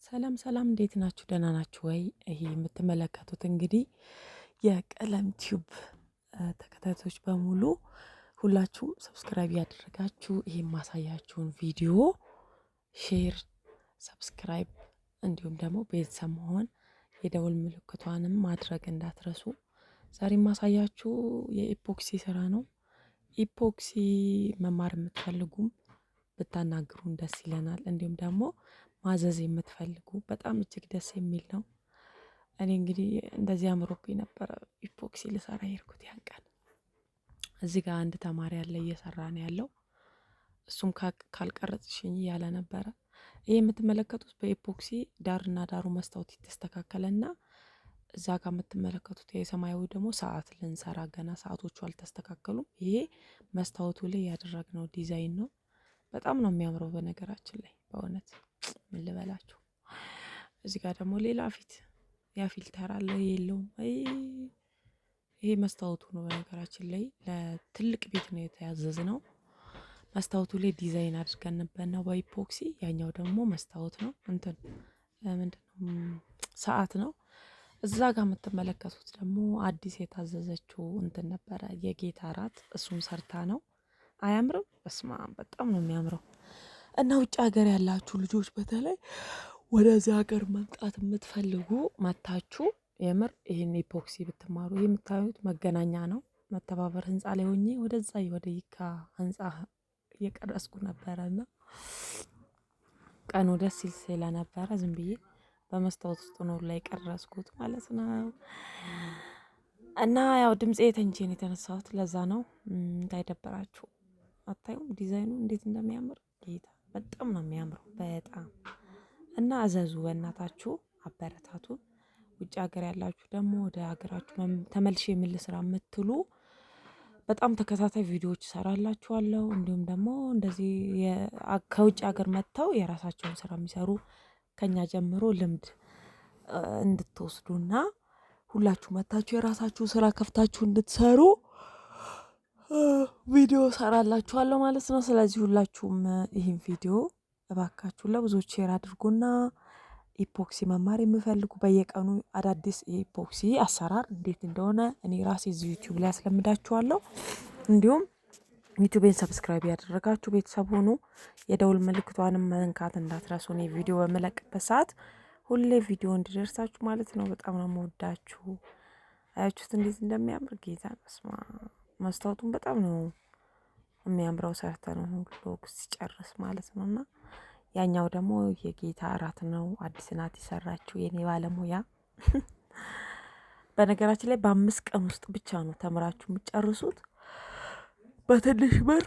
ሰላም ሰላም እንዴት ናችሁ? ደህና ናችሁ ወይ? ይሄ የምትመለከቱት እንግዲህ የቀለም ቲዩብ ተከታታዮች በሙሉ ሁላችሁ ሰብስክራይብ ያደረጋችሁ ይሄ ማሳያችሁን ቪዲዮ ሼር፣ ሰብስክራይብ እንዲሁም ደግሞ ቤተሰብ መሆን የደውል ምልክቷንም ማድረግ እንዳትረሱ። ዛሬ ማሳያችሁ የኢፖክሲ ስራ ነው። ኢፖክሲ መማር የምትፈልጉም ብታናግሩን ደስ ይለናል። እንዲሁም ደግሞ ማዘዝ የምትፈልጉ በጣም እጅግ ደስ የሚል ነው። እኔ እንግዲህ እንደዚህ አምሮብኝ ነበረ ኢፖክሲ ልሰራ የሄድኩት ያን ቀን። እዚህ ጋር አንድ ተማሪ ያለ እየሰራ ነው ያለው። እሱም ካልቀረጽሽኝ እያለ ነበረ። ይሄ የምትመለከቱት በኢፖክሲ ዳርና ዳሩ መስታወት የተስተካከለና እዛ ጋር የምትመለከቱት የሰማያዊ ደግሞ ሰዓት ልንሰራ ገና ሰዓቶቹ አልተስተካከሉም። ይሄ መስታወቱ ላይ ያደረግነው ዲዛይን ነው። በጣም ነው የሚያምረው በነገራችን ላይ በእውነት ምን ልበላችሁ። እዚህ ጋር ደግሞ ሌላ ፊት ያ ፊልተር አለ የለውም። ይሄ መስታወቱ ነው በነገራችን ላይ ለትልቅ ቤት ነው የተያዘዝነው። መስታወቱ ላይ ዲዛይን አድርገን ነው በኢፖክሲ። ያኛው ደግሞ መስታወት ነው እንትን ምንድነው ሰዓት ነው። እዛ ጋር የምትመለከቱት ደግሞ አዲስ የታዘዘችው እንትን ነበረ የጌታ እራት፣ እሱን ሰርታ ነው። አያምርም? በስመአብ በጣም ነው የሚያምረው። እና ውጭ ሀገር ያላችሁ ልጆች በተለይ ወደዚህ ሀገር መምጣት የምትፈልጉ መታችሁ የምር ይሄን ኢፖክሲ ብትማሩ። ይሄ የምታዩት መገናኛ ነው። መተባበር ህንፃ ላይ ሆኜ ወደዛ ወደ ይካ ህንፃ እየቀረስኩ ነበረና ቀኑ ደስ ሲል ስለነበረ ዝም ብዬ በመስታወት ውስጥ ነው ላይ ቀረስኩት ማለት ነው። እና ያው ድምጼ ተንቼን የተነሳሁት ለዛ ነው። እንዳይደበራችሁ። አታዩም ዲዛይኑ እንዴት እንደሚያምር? ጌታ በጣም ነው የሚያምረው በጣም። እና እዘዙ በእናታችሁ አበረታቱ። ውጭ ሀገር ያላችሁ ደግሞ ወደ ሀገራችሁ ተመልሼ የምል ስራ የምትሉ በጣም ተከታታይ ቪዲዮዎች እሰራላችኋለሁ። እንዲሁም ደግሞ እንደዚህ ከውጭ ሀገር መጥተው የራሳቸውን ስራ የሚሰሩ ከኛ ጀምሮ ልምድ እንድትወስዱና ሁላችሁ መታችሁ የራሳችሁ ስራ ከፍታችሁ እንድትሰሩ ቪዲዮ ሰራላችኋለሁ ማለት ነው። ስለዚህ ሁላችሁም ይህን ቪዲዮ እባካችሁ ለብዙዎች ሼር አድርጉና ኢፖክሲ መማር የሚፈልጉ በየቀኑ አዳዲስ የኢፖክሲ አሰራር እንዴት እንደሆነ እኔ ራሴ እዚህ ዩቲዩብ ላይ አስለምዳችኋለሁ። እንዲሁም ዩቲዩቤን ሰብስክራይብ ያደረጋችሁ ቤተሰብ ሆኑ። የደውል ምልክቷንም መንካት እንዳትረሱ። እኔ ቪዲዮ በመለቅበት ሰዓት ሁሌ ቪዲዮ እንዲደርሳችሁ ማለት ነው። በጣም ነው የምወዳችሁ። አያችሁት እንዴት እንደሚያምር ጌታ መስማ መስታወቱን በጣም ነው የሚያምረው። ሰርተነው ሁሉ ሲጨርስ ማለት ነውና ያኛው ደግሞ የጌታ እራት ነው። አዲስ ናት የሰራችው የኔ ባለሙያ። በነገራችን ላይ በ5 ቀን ውስጥ ብቻ ነው ተምራችሁ የምትጨርሱት። በትንሽ ብር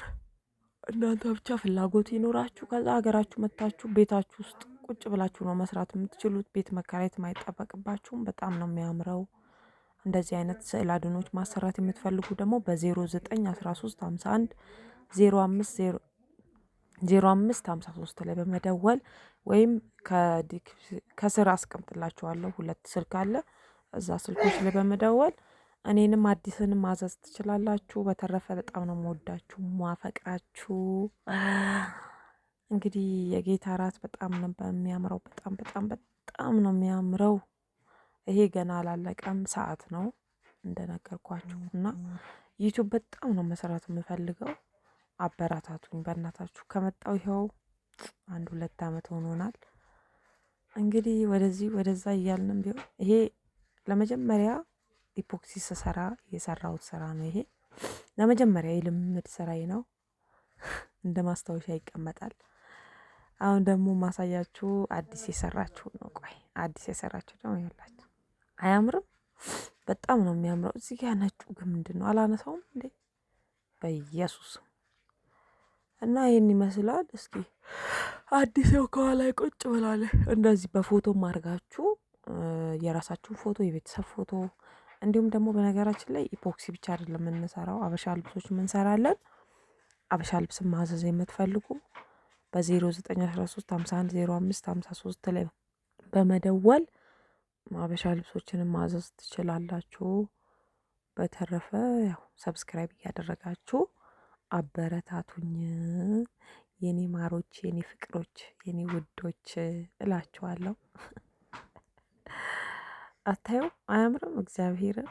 እናንተ ብቻ ፍላጎት ይኖራችሁ ከዛ ሀገራችሁ መታችሁ ቤታችሁ ውስጥ ቁጭ ብላችሁ ነው መስራት የምትችሉት። ቤት መከራየት ማይጠበቅባችሁም። በጣም ነው የሚያምረው። እንደዚህ አይነት ስዕል አድኖች ማሰራት የምትፈልጉ ደግሞ በ091351 0553 ላይ በመደወል ወይም ከስር አስቀምጥላችኋለሁ 2 ስልክ አለ። እዛ ስልኮች ላይ በመደወል እኔንም አዲስንም ማዘዝ ትችላላችሁ። በተረፈ በጣም ነው የምወዳችሁ ማፈቅራችሁ። እንግዲህ የጌታ እራት በጣም ነው የሚያምረው። በጣም በጣም በጣም ነው የሚያምረው። ይሄ ገና አላለቀም፣ ሰዓት ነው እንደነገርኳችሁ። እና ዩቲዩብ በጣም ነው መሰራት የምፈልገው። አበረታቱኝ በእናታችሁ። ከመጣው ይኸው 1-2 አመት ሆኖናል። እንግዲህ ወደዚህ ወደዛ እያልንም ቢሆን ይሄ ለመጀመሪያ ኢፖክሲ ስሰራ የሰራሁት ስራ ነው። ይሄ ለመጀመሪያ የልምድ ስራዬ ነው። እንደ ማስታወሻ ይቀመጣል። አሁን ደግሞ ማሳያችሁ አዲስ የሰራችሁ ነው። ቆይ አዲስ የሰራችሁ ደግሞ ይኸውላችሁ አያምርም? በጣም ነው የሚያምረው። እዚህ ጋር ነጩ ግን ምንድነው? አላነሳውም እንዴ በኢየሱስ። እና ይሄን ይመስላል። እስኪ አዲስ ነው ከኋላ ቁጭ ብላለች። እንደዚህ በፎቶም አድርጋችሁ የራሳችሁን ፎቶ፣ የቤተሰብ ፎቶ እንዲሁም ደግሞ በነገራችን ላይ ኢፖክሲ ብቻ አይደለም የምንሰራው፣ አበሻ ልብሶች እንሰራለን። አበሻ ልብስ ማዘዝ የምትፈልጉ በ0913 51 05 53 ላይ በመደወል አበሻ ልብሶችንም ማዘዝ ትችላላችሁ። በተረፈ ያው ሰብስክራይብ እያደረጋችሁ አበረታቱኝ። የኔ ማሮች፣ የኔ ፍቅሮች፣ የኔ ውዶች እላችኋለሁ። አታዩ አያምርም? እግዚአብሔርን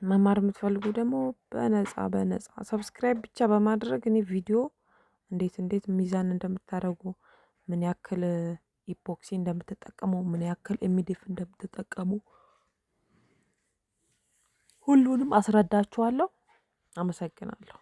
መማር የምትፈልጉ ደግሞ በነፃ ሰብስክራይብ ብቻ በማድረግ እኔ ቪዲዮ እንዴት ሚዛን እንደምታደርጉ ምን ያክል ኢፖክሲ እንደምትጠቀሙ ምን ያክል ኤምዲኤፍ እንደምትጠቀሙ ሁሉንም አስረዳችኋለሁ። አመሰግናለሁ።